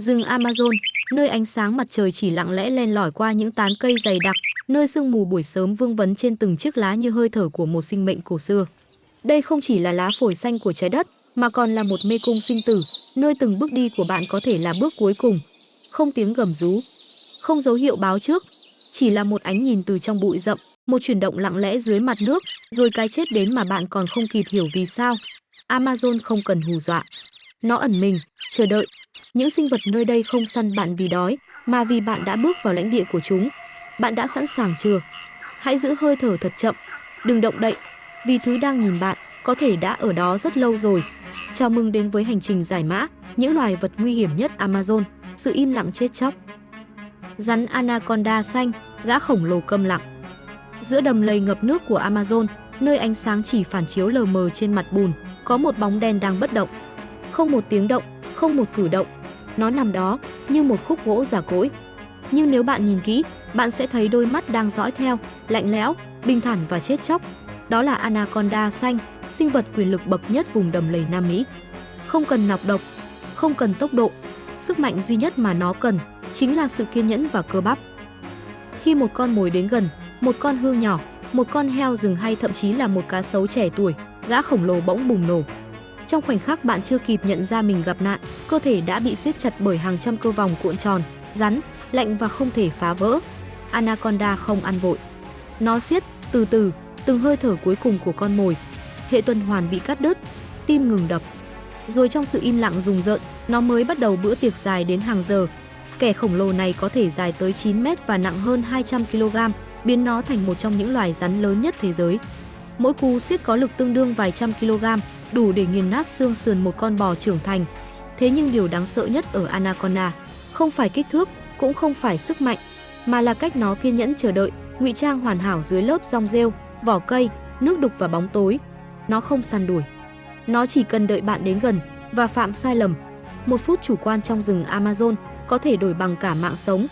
Rừng Amazon, nơi ánh sáng mặt trời chỉ lặng lẽ len lỏi qua những tán cây dày đặc, nơi sương mù buổi sớm vương vấn trên từng chiếc lá như hơi thở của một sinh mệnh cổ xưa. Đây không chỉ là lá phổi xanh của trái đất, mà còn là một mê cung sinh tử, nơi từng bước đi của bạn có thể là bước cuối cùng. Không tiếng gầm rú, không dấu hiệu báo trước, chỉ là một ánh nhìn từ trong bụi rậm, một chuyển động lặng lẽ dưới mặt nước, rồi cái chết đến mà bạn còn không kịp hiểu vì sao. Amazon không cần hù dọa. Nó ẩn mình, chờ đợi. Những sinh vật nơi đây không săn bạn vì đói, mà vì bạn đã bước vào lãnh địa của chúng. Bạn đã sẵn sàng chưa? Hãy giữ hơi thở thật chậm, đừng động đậy, vì thứ đang nhìn bạn có thể đã ở đó rất lâu rồi. Chào mừng đến với hành trình giải mã những loài vật nguy hiểm nhất Amazon, sự im lặng chết chóc. Rắn Anaconda xanh, gã khổng lồ câm lặng. Giữa đầm lầy ngập nước của Amazon, nơi ánh sáng chỉ phản chiếu lờ mờ trên mặt bùn, có một bóng đen đang bất động. Không một tiếng động, không một cử động. Nó nằm đó như một khúc gỗ già cỗi. Nhưng nếu bạn nhìn kỹ, bạn sẽ thấy đôi mắt đang dõi theo, lạnh lẽo, bình thản và chết chóc. Đó là Anaconda xanh, sinh vật quyền lực bậc nhất vùng đầm lầy Nam Mỹ. Không cần nọc độc, không cần tốc độ, sức mạnh duy nhất mà nó cần chính là sự kiên nhẫn và cơ bắp. Khi một con mồi đến gần, một con hươu nhỏ, một con heo rừng hay thậm chí là một cá sấu trẻ tuổi, gã khổng lồ bỗng bùng nổ. Trong khoảnh khắc bạn chưa kịp nhận ra mình gặp nạn, cơ thể đã bị siết chặt bởi hàng trăm cơ vòng cuộn tròn, rắn, lạnh và không thể phá vỡ. Anaconda không ăn vội. Nó siết từ từ, từng hơi thở cuối cùng của con mồi. Hệ tuần hoàn bị cắt đứt, tim ngừng đập. Rồi trong sự im lặng rùng rợn, nó mới bắt đầu bữa tiệc dài đến hàng giờ. Kẻ khổng lồ này có thể dài tới 9 mét và nặng hơn 200 kg, biến nó thành một trong những loài rắn lớn nhất thế giới. Mỗi cú siết có lực tương đương vài trăm kg, đủ để nghiền nát xương sườn một con bò trưởng thành. Thế nhưng điều đáng sợ nhất ở Anaconda không phải kích thước, cũng không phải sức mạnh, mà là cách nó kiên nhẫn chờ đợi, ngụy trang hoàn hảo dưới lớp rong rêu, vỏ cây, nước đục và bóng tối. Nó không săn đuổi. Nó chỉ cần đợi bạn đến gần và phạm sai lầm. Một phút chủ quan trong rừng Amazon có thể đổi bằng cả mạng sống,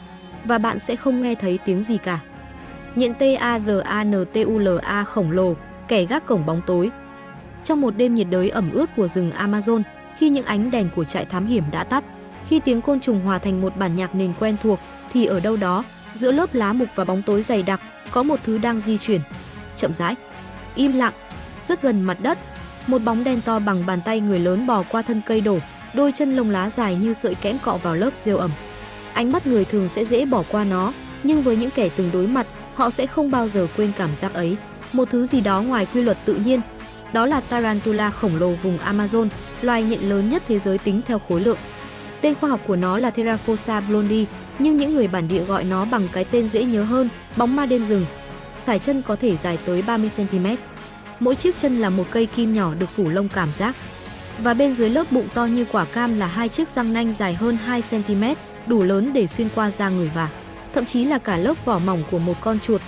và bạn sẽ không nghe thấy tiếng gì cả. Nhện Tarantula khổng lồ, kẻ gác cổng bóng tối. Trong một đêm nhiệt đới ẩm ướt của rừng Amazon, khi những ánh đèn của trại thám hiểm đã tắt, khi tiếng côn trùng hòa thành một bản nhạc nền quen thuộc, thì ở đâu đó, giữa lớp lá mục và bóng tối dày đặc, có một thứ đang di chuyển, chậm rãi, im lặng, rất gần mặt đất. Một bóng đen to bằng bàn tay người lớn bò qua thân cây đổ, đôi chân lông lá dài như sợi kẽm cọ vào lớp rêu ẩm. Ánh mắt người thường sẽ dễ bỏ qua nó, nhưng với những kẻ từng đối mặt, họ sẽ không bao giờ quên cảm giác ấy. Một thứ gì đó ngoài quy luật tự nhiên. Đó là Tarantula khổng lồ vùng Amazon, loài nhện lớn nhất thế giới tính theo khối lượng. Tên khoa học của nó là Theraphosa blondi, nhưng những người bản địa gọi nó bằng cái tên dễ nhớ hơn, bóng ma đêm rừng. Sải chân có thể dài tới 30 cm. Mỗi chiếc chân là một cây kim nhỏ được phủ lông cảm giác. Và bên dưới lớp bụng to như quả cam là hai chiếc răng nanh dài hơn 2 cm, đủ lớn để xuyên qua da người và thậm chí là cả lớp vỏ mỏng của một con chuột.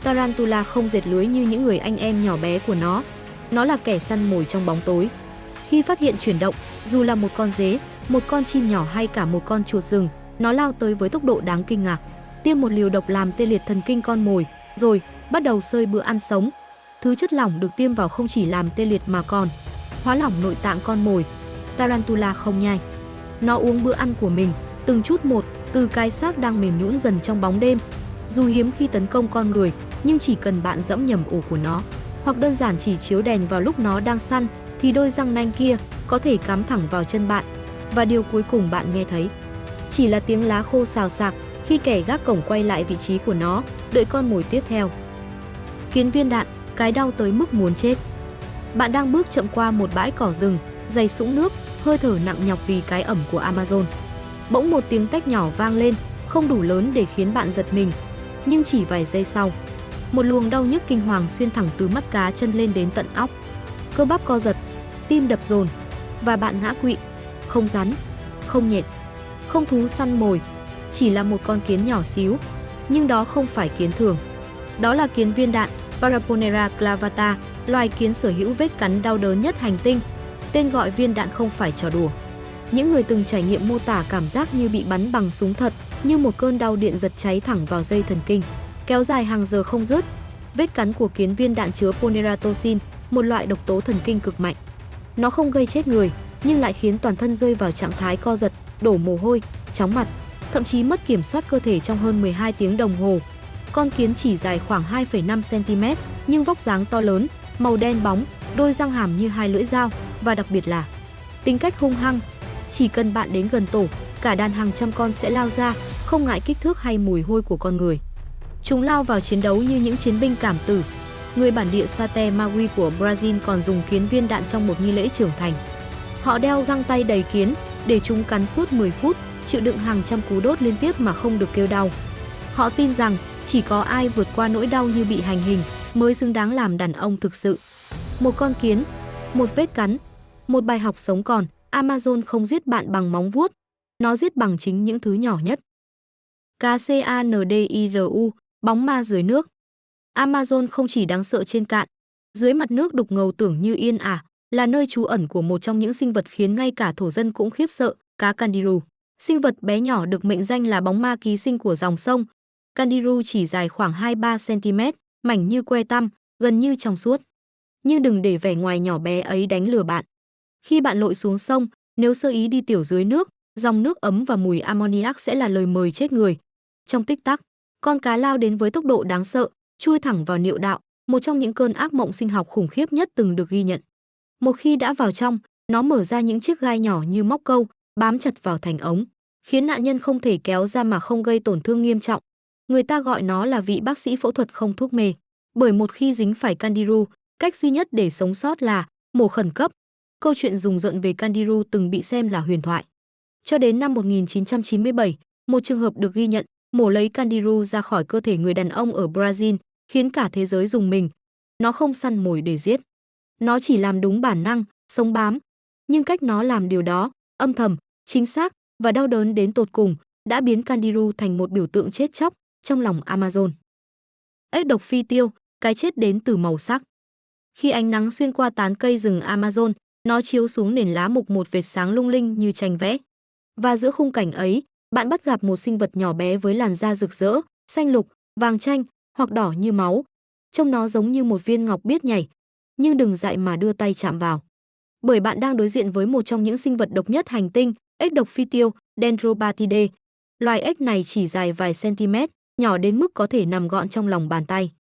Tarantula không dệt lưới như những người anh em nhỏ bé của nó. Nó là kẻ săn mồi trong bóng tối. Khi phát hiện chuyển động, dù là một con dế, một con chim nhỏ hay cả một con chuột rừng, nó lao tới với tốc độ đáng kinh ngạc, tiêm một liều độc làm tê liệt thần kinh con mồi, rồi bắt đầu xơi bữa ăn sống. Thứ chất lỏng được tiêm vào không chỉ làm tê liệt mà còn hóa lỏng nội tạng con mồi. Tarantula không nhai. Nó uống bữa ăn của mình, từng chút một, từ cái xác đang mềm nhũn dần trong bóng đêm. Dù hiếm khi tấn công con người, nhưng chỉ cần bạn dẫm nhầm ổ của nó, hoặc đơn giản chỉ chiếu đèn vào lúc nó đang săn, thì đôi răng nanh kia có thể cắm thẳng vào chân bạn. Và điều cuối cùng bạn nghe thấy chỉ là tiếng lá khô xào xạc khi kẻ gác cổng quay lại vị trí của nó, đợi con mồi tiếp theo. Kiến viên đạn, cái đau tới mức muốn chết. Bạn đang bước chậm qua một bãi cỏ rừng, dày sũng nước, hơi thở nặng nhọc vì cái ẩm của Amazon. Bỗng một tiếng tách nhỏ vang lên, không đủ lớn để khiến bạn giật mình, nhưng chỉ vài giây sau, một luồng đau nhức kinh hoàng xuyên thẳng từ mắt cá chân lên đến tận óc. Cơ bắp co giật, tim đập dồn, và bạn ngã quỵ. Không rắn, không nhện, không thú săn mồi, chỉ là một con kiến nhỏ xíu, nhưng đó không phải kiến thường. Đó là kiến viên đạn, Paraponera clavata, loài kiến sở hữu vết cắn đau đớn nhất hành tinh. Tên gọi viên đạn không phải trò đùa. Những người từng trải nghiệm mô tả cảm giác như bị bắn bằng súng thật, như một cơn đau điện giật cháy thẳng vào dây thần kinh, kéo dài hàng giờ không dứt. Vết cắn của kiến viên đạn chứa poneratocin, một loại độc tố thần kinh cực mạnh. Nó không gây chết người, nhưng lại khiến toàn thân rơi vào trạng thái co giật, đổ mồ hôi, chóng mặt, thậm chí mất kiểm soát cơ thể trong hơn 12 tiếng đồng hồ. Con kiến chỉ dài khoảng 2,5 cm nhưng vóc dáng to lớn, màu đen bóng, đôi răng hàm như hai lưỡi dao và đặc biệt là tính cách hung hăng. Chỉ cần bạn đến gần tổ, cả đàn hàng trăm con sẽ lao ra, không ngại kích thước hay mùi hôi của con người. Chúng lao vào chiến đấu như những chiến binh cảm tử. Người bản địa Sate Magui của Brazil còn dùng kiến viên đạn trong một nghi lễ trưởng thành. Họ đeo găng tay đầy kiến để chúng cắn suốt 10 phút, chịu đựng hàng trăm cú đốt liên tiếp mà không được kêu đau. Họ tin rằng chỉ có ai vượt qua nỗi đau như bị hành hình mới xứng đáng làm đàn ông thực sự. Một con kiến, một vết cắn, một bài học sống còn. Amazon không giết bạn bằng móng vuốt, nó giết bằng chính những thứ nhỏ nhất. Candiru, bóng ma dưới nước. Amazon không chỉ đáng sợ trên cạn, dưới mặt nước đục ngầu tưởng như yên ả, là nơi trú ẩn của một trong những sinh vật khiến ngay cả thổ dân cũng khiếp sợ, cá Candiru. Sinh vật bé nhỏ được mệnh danh là bóng ma ký sinh của dòng sông. Candiru chỉ dài khoảng 2-3 cm, mảnh như que tăm, gần như trong suốt. Nhưng đừng để vẻ ngoài nhỏ bé ấy đánh lừa bạn. Khi bạn lội xuống sông, nếu sơ ý đi tiểu dưới nước, dòng nước ấm và mùi ammoniac sẽ là lời mời chết người. Trong tích tắc, con cá lao đến với tốc độ đáng sợ, chui thẳng vào niệu đạo, một trong những cơn ác mộng sinh học khủng khiếp nhất từng được ghi nhận. Một khi đã vào trong, nó mở ra những chiếc gai nhỏ như móc câu, bám chặt vào thành ống, khiến nạn nhân không thể kéo ra mà không gây tổn thương nghiêm trọng. Người ta gọi nó là vị bác sĩ phẫu thuật không thuốc mê, bởi một khi dính phải Candiru, cách duy nhất để sống sót là mổ khẩn cấp. Câu chuyện rùng rợn về Candiru từng bị xem là huyền thoại. Cho đến năm 1997, một trường hợp được ghi nhận mổ lấy Candiru ra khỏi cơ thể người đàn ông ở Brazil, khiến cả thế giới rùng mình. Nó không săn mồi để giết. Nó chỉ làm đúng bản năng, sống bám. Nhưng cách nó làm điều đó, âm thầm, chính xác và đau đớn đến tột cùng, đã biến Candiru thành một biểu tượng chết chóc trong lòng Amazon. Ếch độc phi tiêu, cái chết đến từ màu sắc. Khi ánh nắng xuyên qua tán cây rừng Amazon, nó chiếu xuống nền lá mục một vệt sáng lung linh như tranh vẽ. Và giữa khung cảnh ấy, bạn bắt gặp một sinh vật nhỏ bé với làn da rực rỡ, xanh lục, vàng chanh hoặc đỏ như máu. Trông nó giống như một viên ngọc biết nhảy, nhưng đừng dại mà đưa tay chạm vào. Bởi bạn đang đối diện với một trong những sinh vật độc nhất hành tinh, ếch độc phi tiêu, Dendrobatidae. Loài ếch này chỉ dài vài cm, nhỏ đến mức có thể nằm gọn trong lòng bàn tay.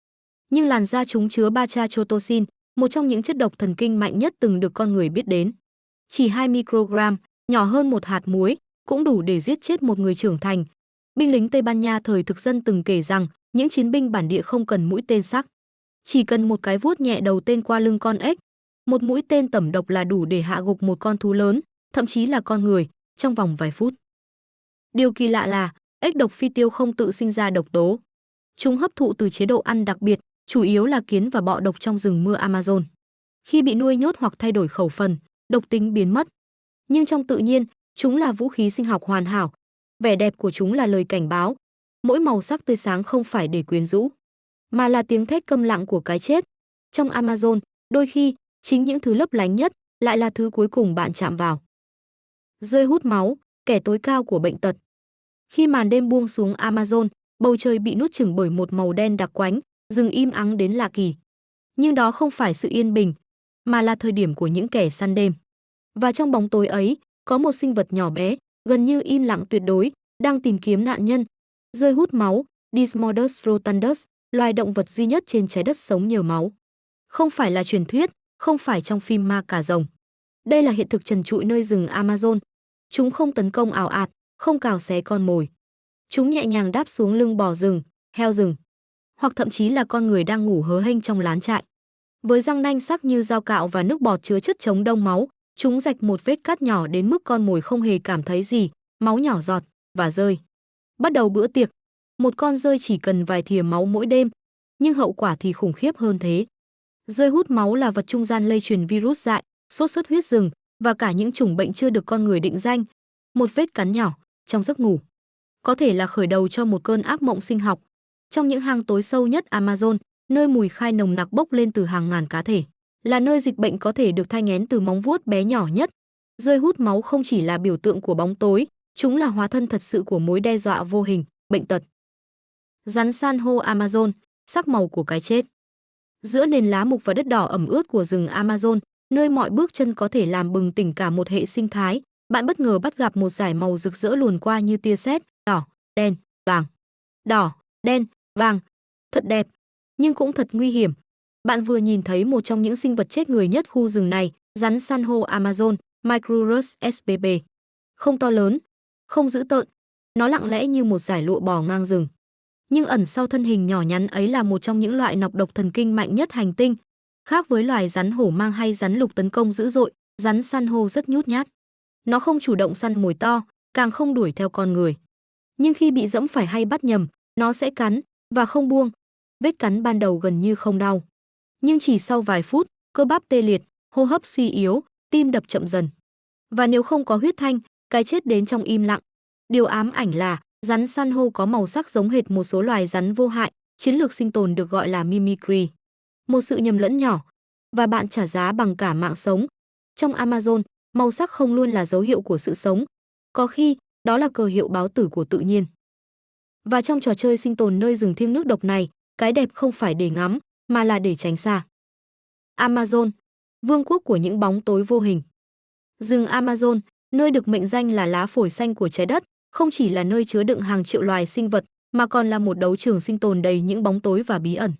Nhưng làn da chúng chứa batrachotoxin, một trong những chất độc thần kinh mạnh nhất từng được con người biết đến. Chỉ 2 microgram, nhỏ hơn một hạt muối, cũng đủ để giết chết một người trưởng thành. Binh lính Tây Ban Nha thời thực dân từng kể rằng những chiến binh bản địa không cần mũi tên sắc. Chỉ cần một cái vuốt nhẹ đầu tên qua lưng con ếch, một mũi tên tẩm độc là đủ để hạ gục một con thú lớn, thậm chí là con người, trong vòng vài phút. Điều kỳ lạ là, ếch độc phi tiêu không tự sinh ra độc tố. Chúng hấp thụ từ chế độ ăn đặc biệt, chủ yếu là kiến và bọ độc trong rừng mưa Amazon. Khi bị nuôi nhốt hoặc thay đổi khẩu phần, độc tính biến mất. Nhưng trong tự nhiên, chúng là vũ khí sinh học hoàn hảo. Vẻ đẹp của chúng là lời cảnh báo. Mỗi màu sắc tươi sáng không phải để quyến rũ, mà là tiếng thét câm lặng của cái chết. Trong Amazon, đôi khi, chính những thứ lấp lánh nhất lại là thứ cuối cùng bạn chạm vào. Rơi hút máu, kẻ tối cao của bệnh tật. Khi màn đêm buông xuống Amazon, bầu trời bị nuốt chửng bởi một màu đen đặc quánh, rừng im ắng đến lạ kỳ. Nhưng đó không phải sự yên bình, mà là thời điểm của những kẻ săn đêm. Và trong bóng tối ấy, có một sinh vật nhỏ bé, gần như im lặng tuyệt đối, đang tìm kiếm nạn nhân. Rơi hút máu, Desmodus rotundus, loài động vật duy nhất trên trái đất sống nhờ máu. Không phải là truyền thuyết, không phải trong phim ma cà rồng. Đây là hiện thực trần trụi nơi rừng Amazon. Chúng không tấn công ào ạt, không cào xé con mồi. Chúng nhẹ nhàng đáp xuống lưng bò rừng, heo rừng, hoặc thậm chí là con người đang ngủ hớ hênh trong lán trại. Với răng nanh sắc như dao cạo và nước bọt chứa chất chống đông máu, chúng rạch một vết cắt nhỏ đến mức con mồi không hề cảm thấy gì, máu nhỏ giọt và rơi. Bắt đầu bữa tiệc, một con dơi chỉ cần vài thìa máu mỗi đêm, nhưng hậu quả thì khủng khiếp hơn thế. Dơi hút máu là vật trung gian lây truyền virus dại, sốt xuất huyết rừng và cả những chủng bệnh chưa được con người định danh. Một vết cắn nhỏ trong giấc ngủ có thể là khởi đầu cho một cơn ác mộng sinh học. Trong những hang tối sâu nhất Amazon, nơi mùi khai nồng nặc bốc lên từ hàng ngàn cá thể, là nơi dịch bệnh có thể được thai nghén từ móng vuốt bé nhỏ nhất. Dơi hút máu không chỉ là biểu tượng của bóng tối, chúng là hóa thân thật sự của mối đe dọa vô hình, bệnh tật. Rắn san hô Amazon, sắc màu của cái chết. Giữa nền lá mục và đất đỏ ẩm ướt của rừng Amazon, nơi mọi bước chân có thể làm bừng tỉnh cả một hệ sinh thái, Bạn bất ngờ bắt gặp một dải màu rực rỡ luồn qua như tia sét, đỏ, đen, vàng. Đỏ, đen, vàng. Thật đẹp, nhưng cũng thật nguy hiểm. Bạn vừa nhìn thấy một trong những sinh vật chết người nhất khu rừng này, rắn san hô Amazon, Micrurus spp. Không to lớn, không dữ tợn, nó lặng lẽ như một dải lụa bò ngang rừng. Nhưng ẩn sau thân hình nhỏ nhắn ấy là một trong những loại nọc độc thần kinh mạnh nhất hành tinh. Khác với loài rắn hổ mang hay rắn lục tấn công dữ dội, rắn san hô rất nhút nhát. Nó không chủ động săn mồi to, càng không đuổi theo con người. Nhưng khi bị dẫm phải hay bắt nhầm, nó sẽ cắn và không buông. Vết cắn ban đầu gần như không đau, nhưng chỉ sau vài phút, cơ bắp tê liệt, hô hấp suy yếu, tim đập chậm dần. Và nếu không có huyết thanh, cái chết đến trong im lặng. Điều ám ảnh là rắn san hô có màu sắc giống hệt một số loài rắn vô hại, chiến lược sinh tồn được gọi là mimicry. Một sự nhầm lẫn nhỏ và bạn trả giá bằng cả mạng sống. Trong Amazon, màu sắc không luôn là dấu hiệu của sự sống. Có khi, đó là cờ hiệu báo tử của tự nhiên. Và trong trò chơi sinh tồn nơi rừng thiêng nước độc này, cái đẹp không phải để ngắm, mà là để tránh xa. Amazon, vương quốc của những bóng tối vô hình. Rừng Amazon, nơi được mệnh danh là lá phổi xanh của trái đất, không chỉ là nơi chứa đựng hàng triệu loài sinh vật, mà còn là một đấu trường sinh tồn đầy những bóng tối và bí ẩn.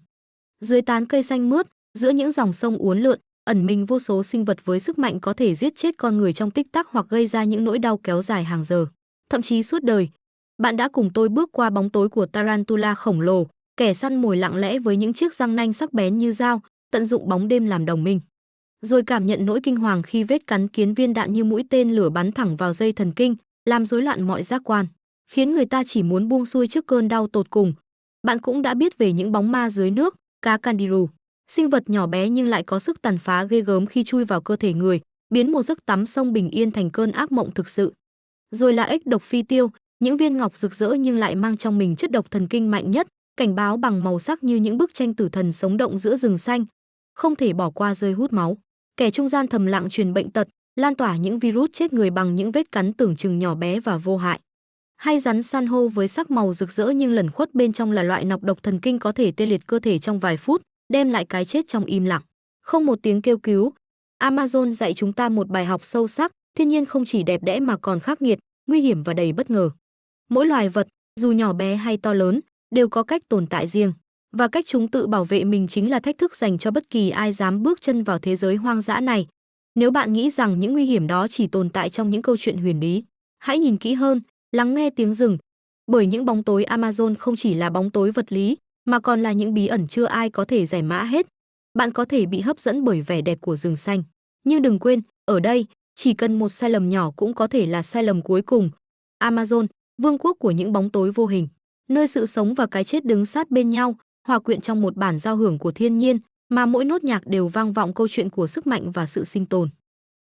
Dưới tán cây xanh mướt, giữa những dòng sông uốn lượn, ẩn mình vô số sinh vật với sức mạnh có thể giết chết con người trong tích tắc hoặc gây ra những nỗi đau kéo dài hàng giờ, thậm chí suốt đời. Bạn đã cùng tôi bước qua bóng tối của Tarantula khổng lồ, kẻ săn mồi lặng lẽ với những chiếc răng nanh sắc bén như dao, tận dụng bóng đêm làm đồng minh. Rồi cảm nhận nỗi kinh hoàng khi vết cắn kiến viên đạn như mũi tên lửa bắn thẳng vào dây thần kinh, làm rối loạn mọi giác quan, khiến người ta chỉ muốn buông xuôi trước cơn đau tột cùng. Bạn cũng đã biết về những bóng ma dưới nước, cá candiru, sinh vật nhỏ bé nhưng lại có sức tàn phá ghê gớm khi chui vào cơ thể người, biến một giấc tắm sông bình yên thành cơn ác mộng thực sự. Rồi là ếch độc phi tiêu, những viên ngọc rực rỡ nhưng lại mang trong mình chất độc thần kinh mạnh nhất, cảnh báo bằng màu sắc như những bức tranh tử thần sống động giữa rừng xanh. Không thể bỏ qua rơi hút máu. Kẻ trung gian thầm lặng truyền bệnh tật, lan tỏa những virus chết người bằng những vết cắn tưởng chừng nhỏ bé và vô hại. Hay rắn san hô với sắc màu rực rỡ nhưng lẩn khuất bên trong là loại nọc độc thần kinh có thể tê liệt cơ thể trong vài phút, đem lại cái chết trong im lặng. Không một tiếng kêu cứu. Amazon dạy chúng ta một bài học sâu sắc, thiên nhiên không chỉ đẹp đẽ mà còn khắc nghiệt, nguy hiểm và đầy bất ngờ. Mỗi loài vật, dù nhỏ bé hay to lớn, đều có cách tồn tại riêng. Và cách chúng tự bảo vệ mình chính là thách thức dành cho bất kỳ ai dám bước chân vào thế giới hoang dã này. Nếu bạn nghĩ rằng những nguy hiểm đó chỉ tồn tại trong những câu chuyện huyền bí, hãy nhìn kỹ hơn, lắng nghe tiếng rừng. Bởi những bóng tối Amazon không chỉ là bóng tối vật lý, mà còn là những bí ẩn chưa ai có thể giải mã hết. Bạn có thể bị hấp dẫn bởi vẻ đẹp của rừng xanh. Nhưng đừng quên, ở đây, chỉ cần một sai lầm nhỏ cũng có thể là sai lầm cuối cùng. Amazon, vương quốc của những bóng tối vô hình, nơi sự sống và cái chết đứng sát bên nhau, hòa quyện trong một bản giao hưởng của thiên nhiên, mà mỗi nốt nhạc đều vang vọng câu chuyện của sức mạnh và sự sinh tồn.